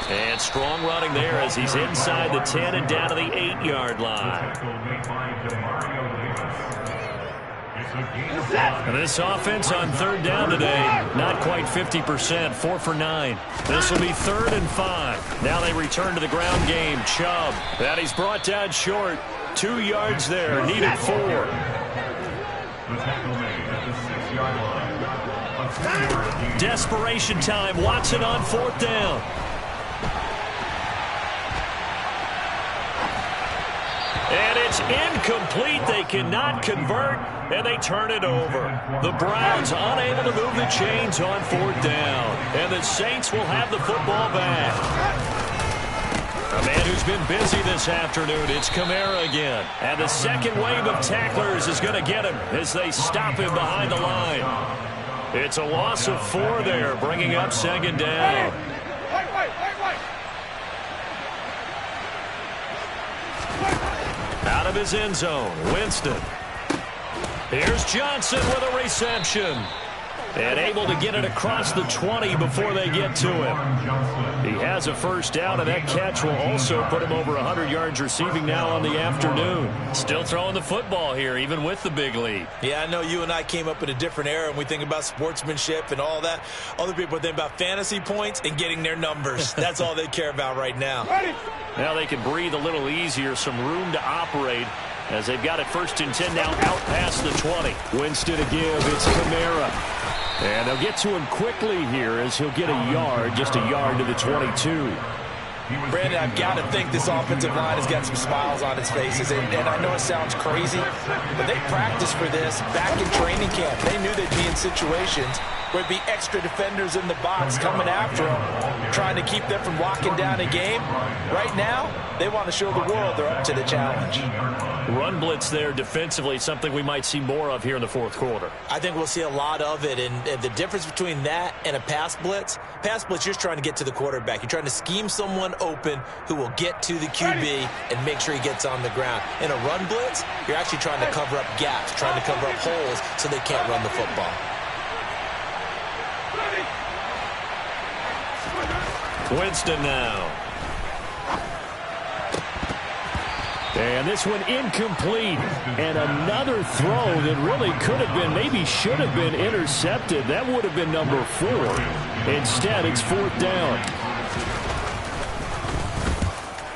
And strong running there as he's inside the 10 and down to the 8-yard line. And this offense on 3rd down today, not quite 50%, 4 for 9. This will be 3rd and 5. Now they return to the ground game. Chubb, that he's brought down short. 2 yards there, needed 4. Desperation time, Watson on 4th down. And it's incomplete. They cannot convert, and they turn it over. The Browns unable to move the chains on 4th down. And the Saints will have the football back. A man who's been busy this afternoon, it's Kamara again. And the 2nd wave of tacklers is going to get him as they stop him behind the line. It's a loss of 4 there, bringing up 2nd down. Out of his end zone, Winston. Here's Johnson with a reception. And able to get it across the 20 before they get to him. He has a 1st down, and that catch will also put him over 100 yards receiving now on the afternoon. Still throwing the football here, even with the big lead. Yeah, I know you and I came up in a different era, and we think about sportsmanship and all that. Other people think about fantasy points and getting their numbers. That's all they care about right now. Now they can breathe a little easier, some room to operate as they've got it 1st and 10 now out past the 20. Winston to give, it's Kamara. And they'll get to him quickly here as he'll get a yard, just a yard to the 22. Brandon, I've got to think this offensive line has got some smiles on its faces. And I know it sounds crazy, but they practiced for this back in training camp. They knew they'd be in situations Would be extra defenders in the box coming after them, trying to keep them from locking down a game. Right now, they want to show the world they're up to the challenge. Run blitz there defensively, something we might see more of here in the fourth quarter. I think we'll see a lot of it, and the difference between that and a pass blitz, you're just trying to get to the quarterback. You're trying to scheme someone open who will get to the QB and make sure he gets on the ground. In a run blitz, you're actually trying to cover up gaps, trying to cover up holes so they can't run the football. Winston now. And this one incomplete. And another throw that really could have been, maybe should have been intercepted. That would have been number 4. Instead, it's 4th down.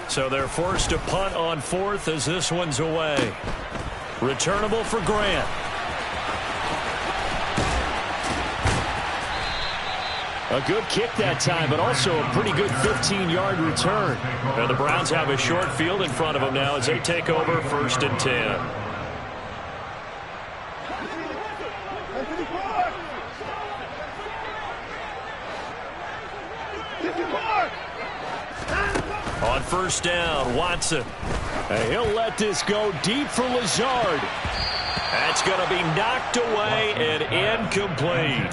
So they're forced to punt on 4th as this one's away. Returnable for Grant. A good kick that time, but also a pretty good 15-yard return. And the Browns have a short field in front of them now as they take over 1st and 10. On 1st down, Watson. And he'll let this go deep for Lazard. That's going to be knocked away and incomplete.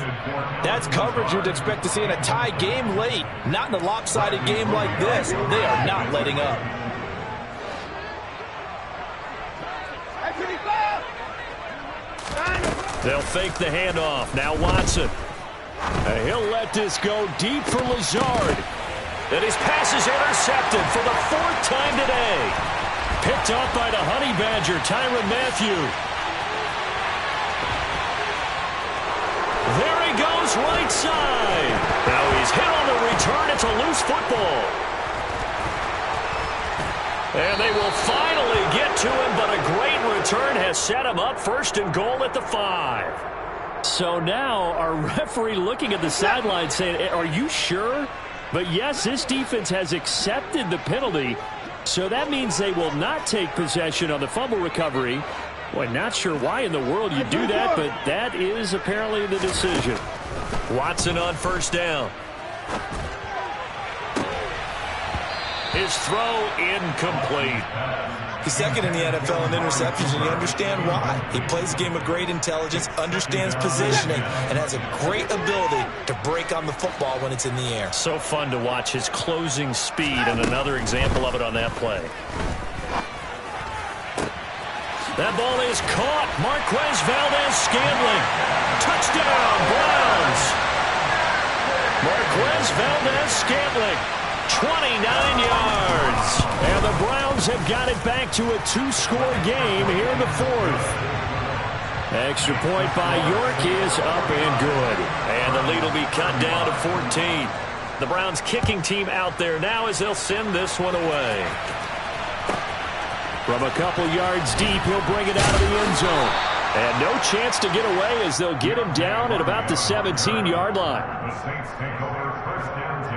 That's coverage you'd expect to see in a tie game late. Not in a lopsided game like this. They are not letting up. They'll fake the handoff. Now Watson. And he'll let this go deep for Lazard. And his pass is intercepted for the 4th time today. Picked off by the Honey Badger, Tyrann Mathieu. There he goes right side. Now he's hit on the return. It's a loose football. And they will finally get to him, but a great return has set him up 1st and goal at the 5. So now our referee looking at the sideline saying, are you sure? But yes, this defense has accepted the penalty, so that means they will not take possession on the fumble recovery. Well, not sure why in the world you do that, but that is apparently the decision. Watson on 1st down. His throw incomplete. He's 2nd in the NFL in interceptions, and you understand why. He plays a game of great intelligence, understands positioning, and has a great ability to break on the football when it's in the air. So fun to watch his closing speed, and another example of it on that play. That ball is caught. Marquez Valdes-Scantling. Touchdown, Browns. Marquez Valdes-Scantling, 29 yards. And the Browns have got it back to a 2-score game here in the 4th. Extra point by York is up and good. And the lead will be cut down to 14. The Browns kicking team out there now as they'll send this one away. From a couple yards deep, he'll bring it out of the end zone. And no chance to get away as they'll get him down at about the 17-yard line. The Saints take over 1st and 10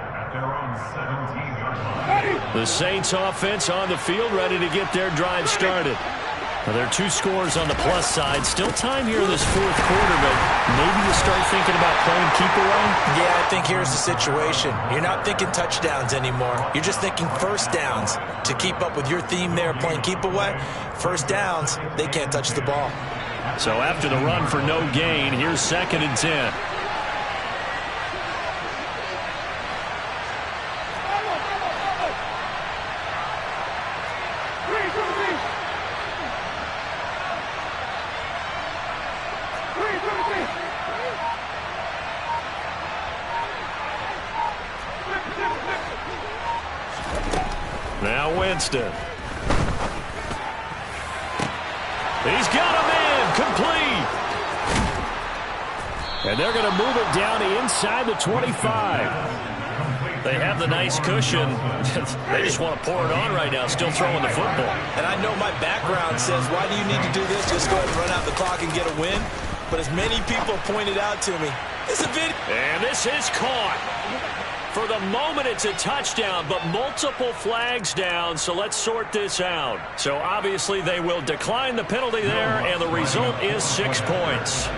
at their own 17-yard line. The Saints offense on the field ready to get their drive started. Now, there are 2 scores on the plus side. Still time here in this 4th quarter, but maybe you start thinking about playing keep away? Yeah, I think here's the situation. You're not thinking touchdowns anymore. You're just thinking 1st downs. To keep up with your theme there, playing keep away, 1st downs, they can't touch the ball. So after the run for no gain, here's 2nd and 10. Now Winston. He's got a man complete. And they're going to move it down inside the 25. They have the nice cushion. They just want to pour it on right now, still throwing the football. And I know my background says, why do you need to do this? Just go ahead and run out the clock and get a win. But as many people pointed out to me, it's a video. And this is caught. For the moment, it's a touchdown, but multiple flags down, so let's sort this out. So obviously they will decline the penalty there, and the result is 6 points.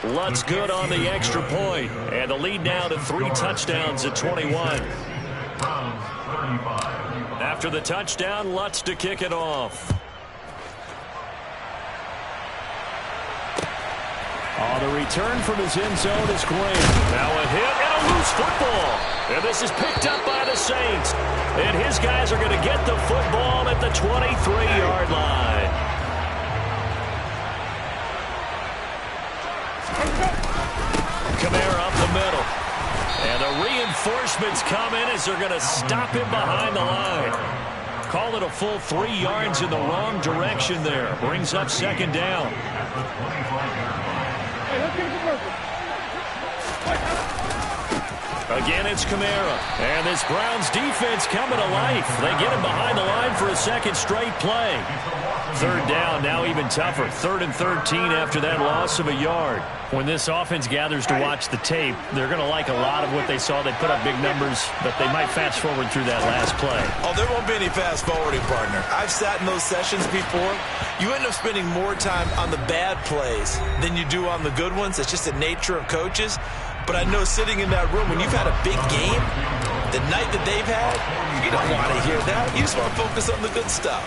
Lutz good on the extra point. And the lead now to 3 touchdowns at 21. After the touchdown, Lutz to kick it off. The return from his end zone is Grant. Now a hit and a loose football. And this is picked up by the Saints. And his guys are going to get the football at the 23-yard line. Kamara up the middle. And the reinforcements come in as they're going to stop him behind the line. Call it a full 3 yards in the wrong direction there. Brings up second down. Again, it's Kamara. And this Browns defense coming to life. They get him behind the line for a second straight play. Third down, now even tougher. 3rd and 13 after that loss of a yard. When this offense gathers to watch the tape, they're going to like a lot of what they saw. They put up big numbers, but they might fast forward through that last play. Oh, there won't be any fast forwarding, partner. I've sat in those sessions before. You end up spending more time on the bad plays than you do on the good ones. It's just the nature of coaches. But I know sitting in that room, when you've had a big game, the night that they've had, you don't want to hear that. You just want to focus on the good stuff.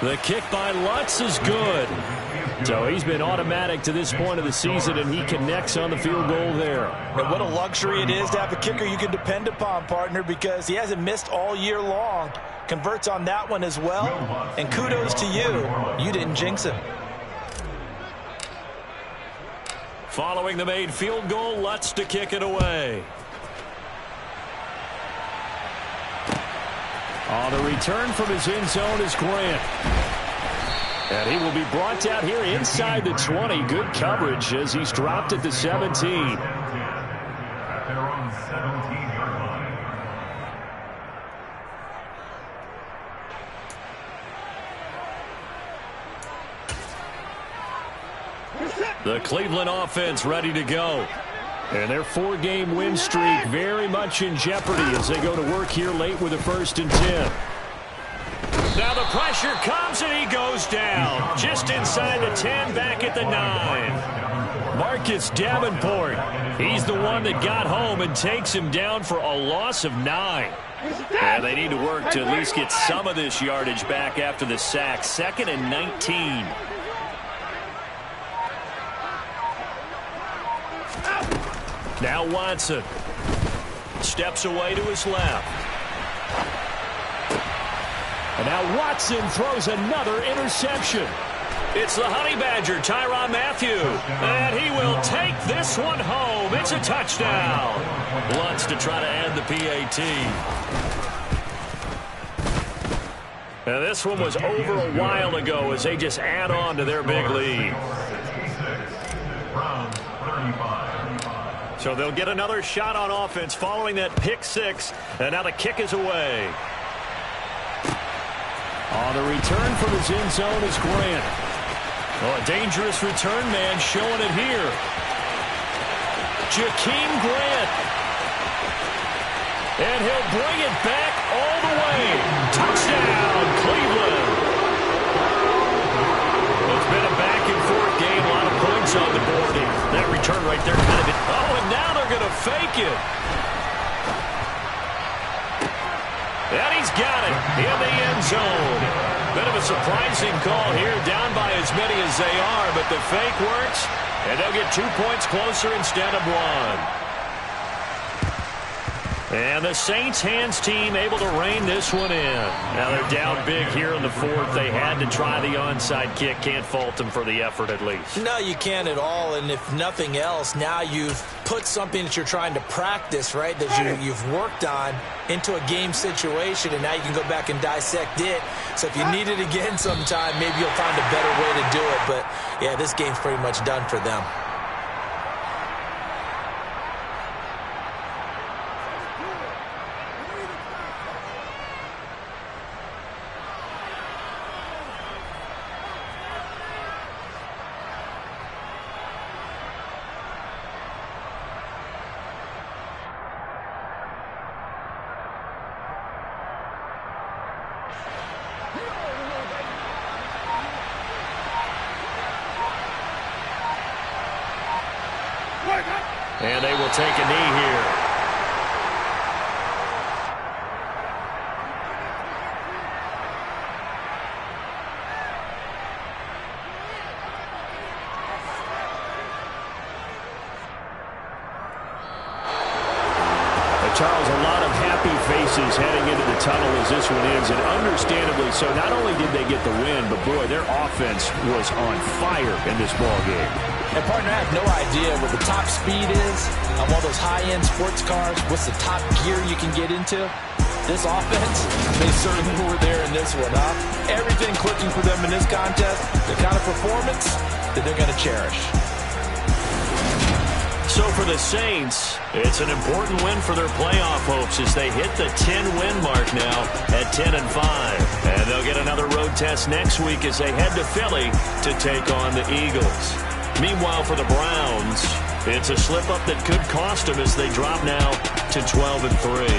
The kick by Lutz is good. So he's been automatic to this point of the season, and he connects on the field goal there. And what a luxury it is to have a kicker you can depend upon, partner, because he hasn't missed all year long. Converts on that one as well. And kudos to you. You didn't jinx him. Following the made field goal, Lutz to kick it away. The return from his end zone is Grant. And he will be brought down here inside the 20. Good coverage as he's dropped at the 17. At their own 17-yard line. The Cleveland offense ready to go. And their 4-game win streak very much in jeopardy as they go to work here late with a 1st and 10. Now the pressure comes and he goes down. Just inside the 10, back at the 9. Marcus Davenport. He's the one that got home and takes him down for a loss of 9. And they need to work to at least get some of this yardage back after the sack. 2nd and 19. Now Watson steps away to his left. And now Watson throws another interception. It's the Honey Badger, Tyrann Mathieu. And he will take this one home. It's a touchdown. Lutz to try to add the PAT. And this one was over a while ago as they just add on to their big lead. So they'll get another shot on offense following that pick 6. And now the kick is away. The return from his end zone is Grant. Oh, a dangerous return man showing it here. Jakeem Grant. And he'll bring it back all the way. Touchdown, Cleveland. It's been a back-and-forth game. A lot of points on the board. That return right there kind of... Oh, and now they're going to fake it. And he's got it in the end zone. Bit of a surprising call here, down by as many as they are, but the fake works, and they'll get 2 points closer instead of 1. And the Saints hands team able to rein this one in. Now they're down big here in the 4th. They had to try the onside kick. Can't fault them for the effort at least. No, you can't at all. And if nothing else, now you've put something that you're trying to practice, right, that you've worked on into a game situation, and now you can go back and dissect it. So if you need it again sometime, maybe you'll find a better way to do it. But, yeah, this game's pretty much done for them. And they will take a knee here. Charles, a lot of happy faces heading into the tunnel as this one ends, and understandably so. Not only did they get the win, but boy, their offense was on fire in this ball game. And partner, I have no idea what the top speed is of all those high-end sports cars. What's the top gear you can get into? This offense, they certainly were there in this one, huh? Everything clicking for them in this contest, the kind of performance that they're going to cherish. So for the Saints, it's an important win for their playoff hopes as they hit the 10-win mark now at 10-5. And they'll get another road test next week as they head to Philly to take on the Eagles. Meanwhile, for the Browns, it's a slip-up that could cost them as they drop now to 12-3.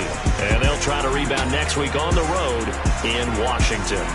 And they'll try to rebound next week on the road in Washington.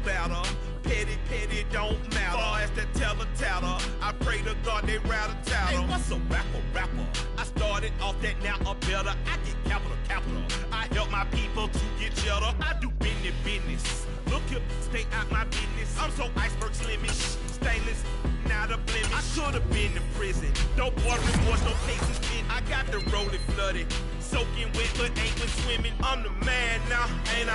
Better. Petty don't matter. Far as the teller, I pray to God they rattle tattle. Hey, what's a rapper? I started off that, now I'm better. I get capital. I help my people to get cheddar. I do business. Look here, stay out my business. I'm so iceberg slimmish, stainless, not a blemish. I should have been in prison. Don't boy remorse, no cases in. I got the rolling flooded, soaking wet, but ain't been swimming. I'm the man now, ain't I?